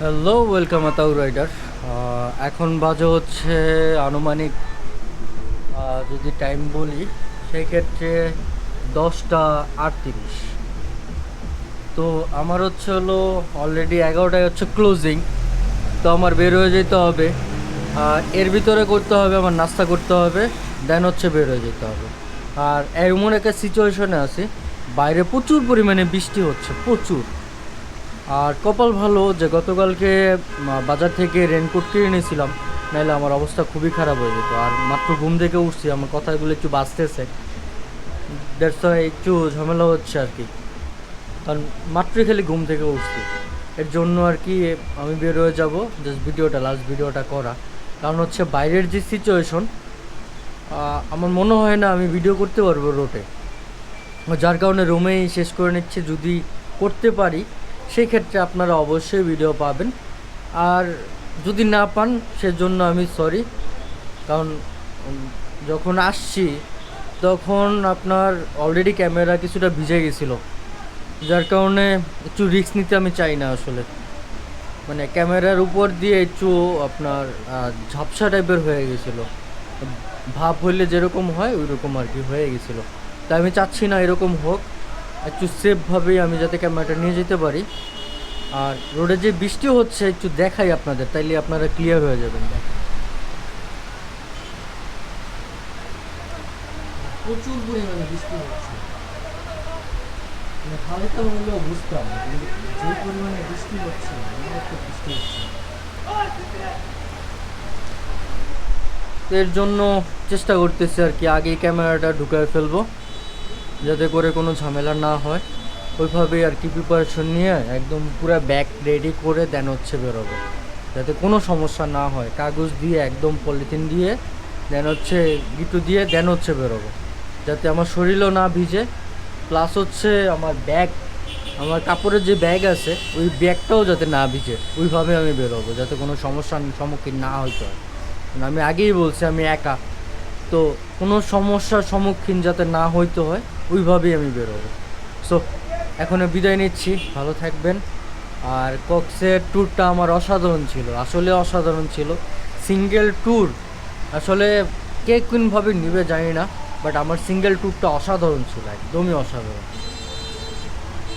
Hello, welcome Ataur rider. এখন বাজে হচ্ছে আনুমানিক, যদি টাইম বলি সেই ক্ষেত্রে 10টা 38। তো আমার হচ্ছে হলো অলরেডি 11টায় হচ্ছে ক্লোজিং। তো আমার বের হয়ে যেতে হবে, এর ভিতরে করতে হবে আমার নাস্তা করতে হবে, দেন হচ্ছে বের হয়ে যেতে হবে। আর এমন একটা সিচুয়েশনে আছি, বাইরে প্রচুর পরিমাণে বৃষ্টি হচ্ছে, প্রচুর। আর কপাল ভালো যে গতকালকে বাজার থেকে রেনকোট কিনে নিয়েছিলাম, নাহলে আমার অবস্থা খুবই খারাপ হয়ে যেত। আর মাত্র ঘুম থেকে উঠছি, আমার কথাগুলো একটু বাঁচতেছে, দ্যাটস ওয়াই একটু ঝামেলা হচ্ছে আর কি। কারণ মাত্রই খালি ঘুম থেকে উঠছি, এর জন্য আর কি আমি বের হয়ে যাবো জাস্ট লাস্ট ভিডিওটা করা। কারণ হচ্ছে বাইরের যে সিচুয়েশন, আমার মনে হয় না আমি ভিডিও করতে পারবো রোডে, যার কারণে রুমেই শেষ করে নিচ্ছে। যদি করতে পারি সেই ক্ষেত্রে আপনারা অবশ্যই ভিডিও পাবেন, আর যদি না পান সেজন্য আমি সরি। কারণ যখন আসছি তখন আপনার অলরেডি ক্যামেরা কিছুটা ভিজে গেছিলো, যার কারণে একটু রিস্ক নিতে আমি চাই না আসলে। মানে ক্যামেরার উপর দিয়ে একটু আপনার ঝাপসা টাইপের হয়ে গেছিলো, ভাব হইলে যেরকম হয় ওই রকম আর কি হয়ে গেছিলো। তাই আমি চাচ্ছি না এরকম হোক, একটু সেফভাবেই আমি যাতে ক্যামেরাটা নিয়ে যেতে পারি। আর রোডে যে বৃষ্টি হচ্ছে একটু দেখাই আপনাদের, তাইলে আপনারা ক্লিয়ার হয়ে যাবেন। প্রচুর পরিমাণে বৃষ্টি হচ্ছে, মানে হালকা হলেও বুঝতাম, কিন্তু যে পরিমাণে বৃষ্টি হচ্ছে, বৃষ্টি হচ্ছে। তো এর জন্য চেষ্টা করতেছি আর কি আগেই ক্যামেরাটা ঢুকায় ফেলবো, যাতে করে কোনো ঝামেলা না হয়। ওইভাবেই আর কি প্রিপারেশন নিয়ে একদম পুরো ব্যাগ রেডি করে দেন হচ্ছে বেরোবো, যাতে কোনো সমস্যা না হয়। কাগজ দিয়ে একদম পলিথিন দিয়ে দেন হচ্ছে গিটু দিয়ে দেন হচ্ছে বেরোবো, যাতে আমার শরীরও না ভিজে, প্লাস হচ্ছে আমার ব্যাগ, আমার কাপড়ের যে ব্যাগ আছে ওই ব্যাগটাও যাতে না ভিজে, ওইভাবে আমি বেরোবো, যাতে কোনো সমস্যার সম্মুখীন না হইতে হয়। আমি আগেই বলছি আমি একা, তো কোনো সমস্যার সম্মুখীন যাতে না হইতে হয় ওইভাবেই আমি বেরোবো। সো এখন বিদায় নিচ্ছি, ভালো থাকবেন। আর কক্সের ট্যুরটা আমার অসাধারণ ছিল, আসলে অসাধারণ ছিল। সিঙ্গেল ট্যুর আসলে কে কোনভাবে নিবে জানি না, বাট আমার সিঙ্গেল ট্যুরটা অসাধারণ ছিল, একদমই অসাধারণ।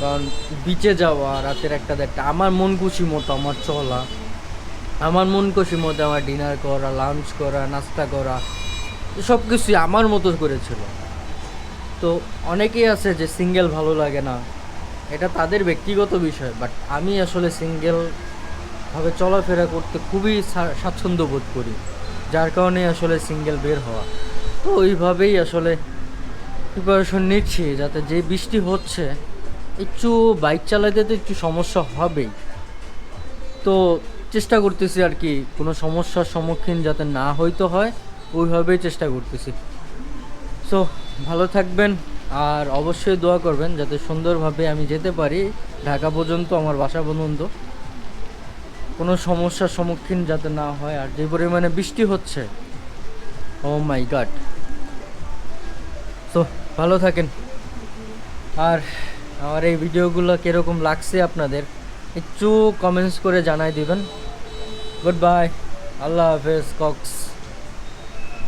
কারণ বিচে যাওয়া রাতের একটা দেড়টা, আমার মন খুশি মতো আমার চলা, আমার মন খুশি মতো আমার ডিনার করা, লাঞ্চ করা, নাস্তা করা, সব কিছুই আমার মতো করেছিল। তো অনেকেই আছে যে সিঙ্গেল ভালো লাগে না, এটা তাদের ব্যক্তিগত বিষয়, বাট আমি আসলে সিঙ্গেলভাবে চলাফেরা করতে খুবই স্বাচ্ছন্দ্য বোধ করি, যার কারণে আসলে সিঙ্গেল বের হওয়া। তো ওইভাবেই আসলে প্রিপারেশন নিচ্ছি, যাতে যে বৃষ্টি হচ্ছে একটু বাইক চালাতে তো একটু সমস্যা হবেই। তো চেষ্টা করতেছি আর কি কোনো সমস্যার সম্মুখীন যাতে না হইতে হয়, ওইভাবেই চেষ্টা করতেছি। সো ভালো থাকবেন, আর অবশ্যই দোয়া করবেন যাতে সুন্দরভাবে আমি যেতে পারি ঢাকা পর্যন্ত, আমার বাসা পর্যন্ত, কোনো সমস্যার সম্মুখীন যাতে না হয়। আর যে পরিমাণে বৃষ্টি হচ্ছে, ও মাই গড। তো ভালো থাকেন, আর আমার এই ভিডিওগুলো কীরকম লাগছে আপনাদের একটু কমেন্টস করে জানাই দিবেন। গুড বাই, আল্লাহ হাফেজ কক্স।